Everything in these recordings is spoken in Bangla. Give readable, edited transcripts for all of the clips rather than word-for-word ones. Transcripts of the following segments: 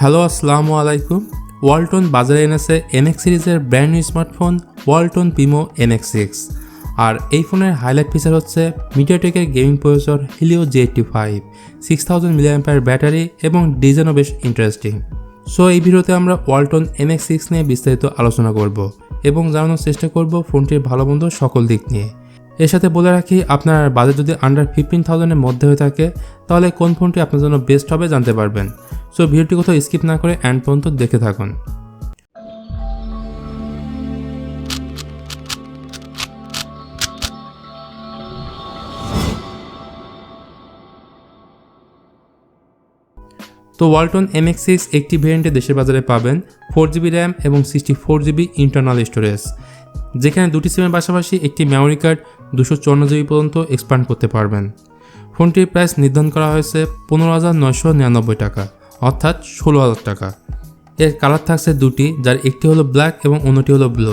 হ্যালো আসসালামু আলাইকুম। ওয়ালটন বাজারে এনেছে NX সিরিজের brand new smartphone Walton Primo NX6। আর এই ফোনের হাইলাইট ফিচার হচ্ছে মিডিয়াটেকের gaming processor Helio G85, 6000 mAh battery এবং ডিজাইনও বেশ ইন্টারেস্টিং। সো এই ভিডিওতে আমরা ওয়ালটন NX6 নিয়ে বিস্তারিত আলোচনা করব এবং জানানোর চেষ্টা করব ফোনটির ভালো মন্দ সকল দিক নিয়ে। এর সাথে বলে রাখি, আপনার বাজেট যদি আন্ডার 15,000 এর মধ্যে হয়ে থাকে তাহলে কোন ফোনটি আপনার জন্য বেস্ট হবে জানতে পারবেন। সো ভিডিওটি কোথাও স্কিপ না করে এন্ড পর্যন্ত দেখে থাকুন। তো ওয়ালটন NX6 একটি ভেরিয়েন্টে দেশের বাজারে পাবেন 4GB র্যাম এবং 64GB ইন্টারনাল স্টোরেজ, যেখানে দুটি সিমের পাশাপাশি একটি মেমোরি কার্ড 254GB পর্যন্ত এক্সপ্যান্ড করতে পারবেন। ফোনটির প্রাইস নির্ধারণ করা হয়েছে 15,999 টাকা, অর্থাৎ 16,000 টাকা। এর কালার থাকছে দুটি, যার একটি হলো ব্ল্যাক এবং অন্যটি হলো ব্লু।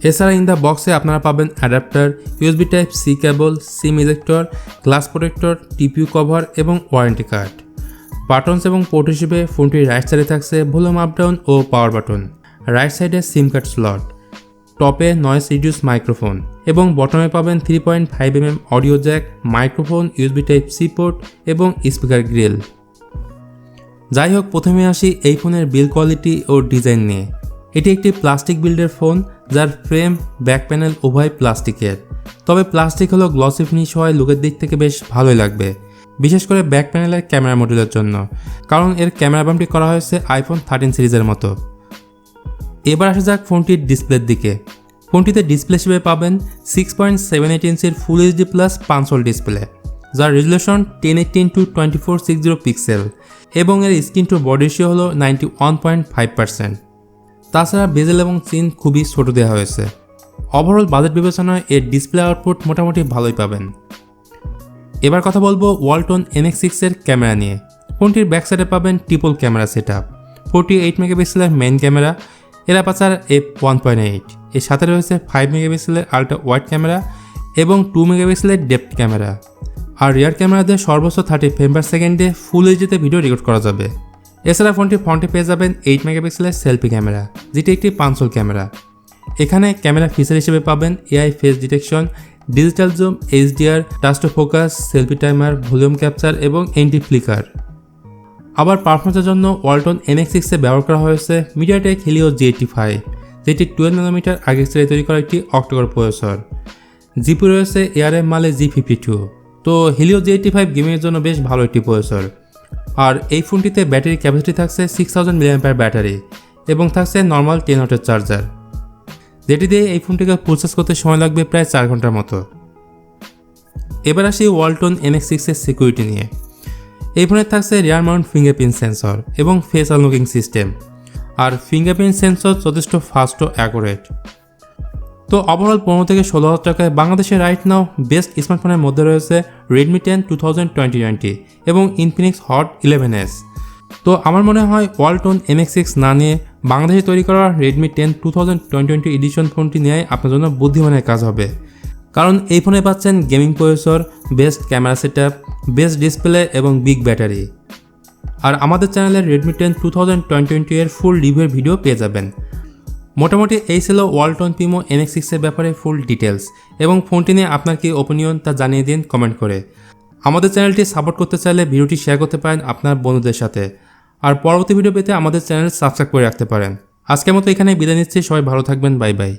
এছাড়া ইন দ্য বক্সে আপনারা পাবেন adapter, USB Type-C cable, SIM ejector, glass protector, TPU cover এবং ওয়ারেন্টি কার্ড। বাটনস এবং পোর্ট হিসেবে ফোনটির রাইট সাইডে থাকছে ভলিউম আপ ডাউন ও পাওয়ার বাটন, রাইট সাইডে সিম কার্ড স্লট, টপে নয়েজ রিডিউস মাইক্রোফোন এবং বটমে পাবেন 3.5mm audio jack, microphone, USB Type-C port এবং স্পিকার গ্রিল। যাই হোক, প্রথমে আসি এই ফোনের বিল্ড কোয়ালিটি ও ডিজাইন নিয়ে। এটি একটি প্লাস্টিক বিল্ডের ফোন, যার ফ্রেম, ব্যাক প্যানেল উভয় প্লাস্টিকের। তবে প্লাস্টিক হলো গ্লসি ফিনিশ হওয়ায় লুকের দিক থেকে বেশ ভালোই লাগবে, বিশেষ করে ব্যাক প্যানেলের ক্যামেরা মডিউলের জন্য, কারণ এর ক্যামেরা বামটি করা হয়েছে iPhone 13 সিরিজের মতো। এবার আসা যাক ফোনটির ডিসপ্লের দিকে। ফোনটিতে ডিসপ্লে হিসেবে পাবেন 6.78 ইঞ্চির ফুল HD প্লাস পাঞ্চল ডিসপ্লে, যার রেজুলেশন 1080x2460 পিক্সেল এবং এর স্ক্রিন টু বডি রেশিও হলো 91.5%। তাছাড়া বেজেল এবং চিন খুবই ছোট দেওয়া হয়েছে। ওভারঅল বাজেট বিবেচনায় এর ডিসপ্লে আউটপুট মোটামুটি ভালোই পাবেন। এবার কথা বলবো ওয়ালটন NX6 এর ক্যামেরা নিয়ে। ফোনটির ব্যাক সাইডে পাবেন ট্রিপল ক্যামেরা সেটআপ, 48 মেগাপিক্সেলের মেইন ক্যামেরা, এর অ্যাপারচার f1.8, এর সাথে রয়েছে 5 মেগাপিক্সেলের আল্ট্রা ওয়াইড ক্যামেরা এবং 2 মেগাপিক্সেলের ডেপথ ক্যামেরা। আর রিয়ার ক্যামেরাতে সর্বোচ্চ 30 ফ্রেম পার সেকেন্ডে ফুল এইচডিতে ভিডিও রেকর্ড করা যাবে। এছাড়া ফোনটির ফ্রন্টে পেয়ে যাবেন 8 মেগাপিক্সেলের সেলফি ক্যামেরা, যেটি একটি পাঞ্চল ক্যামেরা। এখানে ক্যামেরা ফিচার হিসেবে পাবেন AI face detection, digital zoom, HDR, touch to focus, selfie timer, volume capture এবং এন্টি ফ্লিকার। আবার পারফরমেন্সের জন্য ওয়ালটন NX6 এ ব্যবহার করা হয়েছে মিডিয়াটেক Helio G85, যেটি 12nm আগের সিরিজে তৈরি করা একটি অক্টোকোর প্রসেসর। জিপি রয়েছে ARM মালে G52। তো Helio G85 গেমিংয়ের জন্য বেশ ভালো একটি প্রসেসর। আর এই ফোনটিতে ব্যাটারি ক্যাপাসিটি থাকছে 6000 mAh ব্যাটারি এবং থাকছে নর্মাল 10 ওয়াটের চার্জার, যেটি দিয়ে এই ফোনটিকে প্রসেস করতে সময় লাগবে প্রায় 4 ঘন্টার মতো। এবার আসি ওয়ালটন NX6 এর সিকিউরিটি নিয়ে। এই ফোনে থাকছে রিয়ার মাউন্ট ফিঙ্গারপ্রিন্ট সেন্সর এবং ফেস আনলকিং সিস্টেম। আর ফিঙ্গারপ্রিন্ট সেন্সর যথেষ্ট ফাস্ট ও অ্যাকুরেট। তো ওভারঅল 15 থেকে 16,000 টাকায় বাংলাদেশের রাইট নাও বেস্ট স্মার্টফোনের মধ্যে রয়েছে Redmi 10 2020 এবং Infinix Hot 11s। তো আমার মনে হয় ওয়ালটন NX6 না নিয়ে বাংলাদেশে তৈরি করা Redmi 10 2020 এডিশন ফোনটি নেওয়াই আপনার জন্য বুদ্ধিমানের কাজ হবে, কারণ এই ফোনে পাচ্ছেন gaming processor, best camera setup, best display এবং বিগ ব্যাটারি। আর আমাদের চ্যানেলে Redmi 10 2020 এর ফুল রিভিউর ভিডিও পেয়ে যাবেন। মোটামুটি এই ছিল ওয়ালটন প্রিমো NX6 এর ব্যাপারে ফুল ডিটেলস, এবং ফোনটি নিয়ে আপনার কি ওপিনিয়ন তা জানিয়ে দিন কমেন্ট করে। আমাদের চ্যানেলটি সাপোর্ট করতে চাইলে ভিডিওটি শেয়ার করতে পারেন আপনার বন্ধুদের সাথে। আর পরবর্তী ভিডিও পেতে আমাদের চ্যানেল সাবস্ক্রাইব করে রাখতে পারেন। আজকের মতো এখানে বিদায় নিচ্ছি, সবাই ভালো থাকবেন, বাই বাই।